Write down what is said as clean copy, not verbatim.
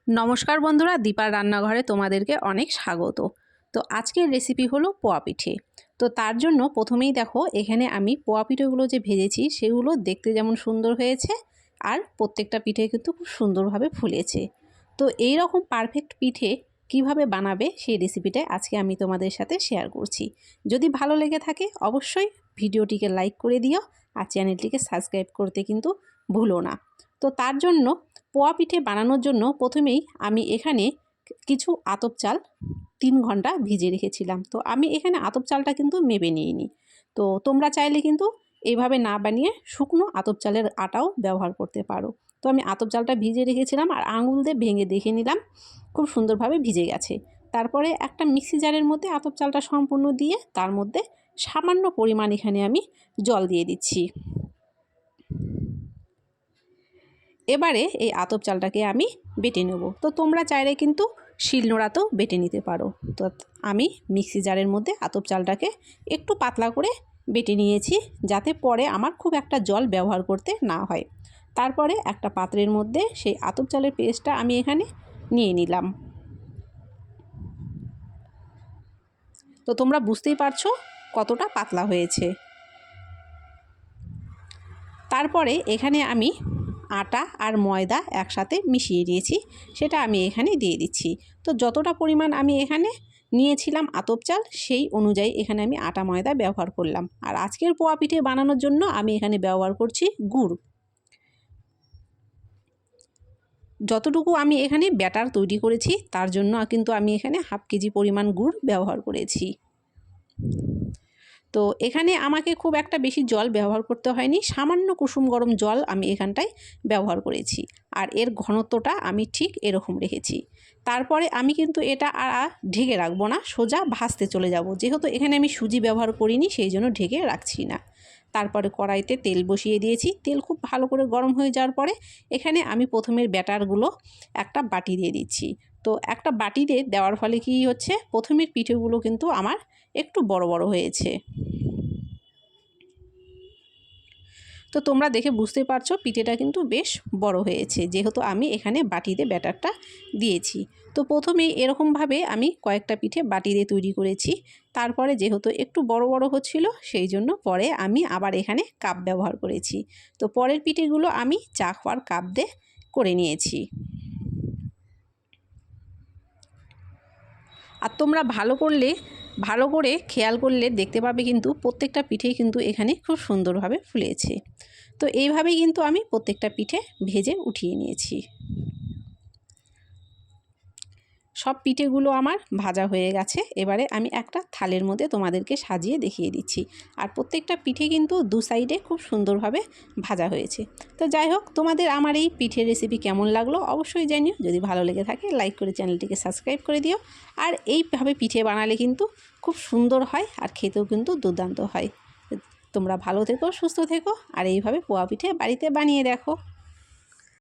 নমস্কার বন্ধুরা, দীপার রান্নাঘরে তোমাদেরকে অনেক স্বাগত। তো আজকের রেসিপি হলো পোয়া পিঠে। তো তার জন্য প্রথমেই দেখো এখানে আমি পোয়া পিঠেগুলো যে ভেজেছি সেগুলো দেখতে যেমন সুন্দর হয়েছে আর প্রত্যেকটা পিঠে কিন্তু খুব সুন্দরভাবে ফুলেছে। তো এই রকম পারফেক্ট পিঠে কিভাবে বানাবে সেই রেসিপিটাই আজকে আমি তোমাদের সাথে শেয়ার করছি। যদি ভালো লেগে থাকে অবশ্যই ভিডিওটিকে লাইক করে দিও আর চ্যানেলটিকে সাবস্ক্রাইব করতে কিন্তু ভুলো না। তো তার জন্য পোয়া পিঠে বানানোর জন্য প্রথমেই আমি এখানে কিছু আতপ চাল 3 ঘন্টা ভিজিয়ে রেখেছিলাম। তো আমি এখানে আতপ চালটা কিন্তু মেপে নিইনি। তো তোমরা চাইলে কিন্তু এইভাবে না বানিয়ে শুকনো আতপ চালের আটাও ব্যবহার করতে পারো। তো আমি আতপ চালটা ভিজিয়ে রেখেছিলাম আর আঙুল দিয়ে ভেঙে দেখে নিলাম খুব সুন্দরভাবে ভিজে গেছে। তারপরে একটা মিক্সি জারের মধ্যে আতপ চালটা সম্পূর্ণ দিয়ে তার মধ্যে সামান্য পরিমাণ এখানে আমি জল দিয়ে দিচ্ছি। এবারে এই আতপ চালটাকে আমি বেটে নেব। তো তোমরা চাইলে কিন্তু শিলনোড়াতেও বেটে নিতে পারো। তো আমি মিক্সি জারের মধ্যে আতপ চালটাকে একটু পাতলা করে বেটে নিয়েছি, যাতে পরে আমার খুব একটা জল ব্যবহার করতে না হয়। তারপরে একটা পাত্রের মধ্যে সেই আতপ চালের পেস্টটা আমি এখানে নিয়ে নিলাম। তো তোমরা বুঝতেই পারছো কতটা পাতলা হয়েছে। তারপরে এখানে আমি আটা আর ময়দা একসাথে মিশিয়ে দিয়েছি, সেটা আমি এখানে দিয়ে দিচ্ছি। তো যতটা পরিমাণ আমি এখানে নিয়েছিলাম আতপ চাল সেই অনুযায়ী এখানে আমি আটা ময়দা ব্যবহার করলাম। আর আজকের পোয়া পিঠে বানানোর জন্য আমি এখানে ব্যবহার করছি গুড়। যতটুকু আমি এখানে ব্যাটার তৈরি করেছি তার জন্য কিন্তু আমি এখানে হাফ কেজি পরিমাণ গুড় ব্যবহার করেছি। তো এখানে আমাকে খুব একটা বেশি জল ব্যবহার করতে হয়নি, সামান্য কুসুম গরম জল আমি এখানটায় ব্যবহার করেছি। আর এর ঘনত্বটা আমি ঠিক এরকম রেখেছি। তারপরে আমি কিন্তু এটা আর ঢেকে রাখবো না, সোজা ভাজতে চলে যাব। যেহেতু এখানে আমি সুজি ব্যবহার করিনি সেই জন্য ঢেকে রাখছি না। তারপরে কড়াইতে তেল বসিয়ে দিয়েছি। তেল খুব ভালো করে গরম হয়ে যাওয়ার পরে এখানে আমি প্রথমের ব্যাটারগুলো একটা বাটি দিয়ে দিচ্ছি। তো একটা বাটিতে দেওয়ার ফলে কি হচ্ছে, প্রথমের পিঠেগুলো কিন্তু আমার একটু বড় বড় হয়েছে। তো তোমরা দেখে বুঝতে পারছো পিঠেটা কিন্তু বেশ বড় হয়েছে, যেহেতু আমি এখানে বাটিতে ব্যাটারটা দিয়েছি। তো প্রথমেই এরকমভাবে আমি কয়েকটা পিঠে বাটিতে তৈরি করেছি। তারপরে যেহেতু একটু বড় বড় হচ্ছিল সেই জন্য পরে আমি আবার এখানে কাপ ব্যবহার করেছি। তো পরের পিঠেগুলো আমি চা খাওয়ার কাপ দিয়ে করে নিয়েছি। আর তোমরা ভালো করে খেয়াল করলে দেখতে পাবে কিন্তু প্রত্যেকটা পিঠেই কিন্তু এখানে খুব সুন্দরভাবে ফুলেছে। তো এইভাবেই কিন্তু আমি প্রত্যেকটা পিঠে ভেজে উঠিয়ে নিয়েছি। সব পিঠেগুলো আমার ভাজা হয়ে গেছে। এবারে আমি একটা থালের মধ্যে তোমাদেরকে সাজিয়ে দেখিয়ে দিচ্ছি। আর প্রত্যেকটা পিঠে কিন্তু দু সাইডে খুব সুন্দরভাবে ভাজা হয়েছে। তো যাই হোক, তোমাদের আমার এই পিঠের রেসিপি কেমন লাগলো অবশ্যই জানিও। যদি ভালো লেগে থাকে লাইক করে চ্যানেলটিকে সাবস্ক্রাইব করে দিও। আর এইভাবে পিঠে বানালে কিন্তু খুব সুন্দর হয় আর খেতেও কিন্তু দুর্দান্ত হয়। তোমরা ভালো থেকো, সুস্থ থেকো আর এইভাবে পোয়া পিঠে বাড়িতে বানিয়ে দেখো।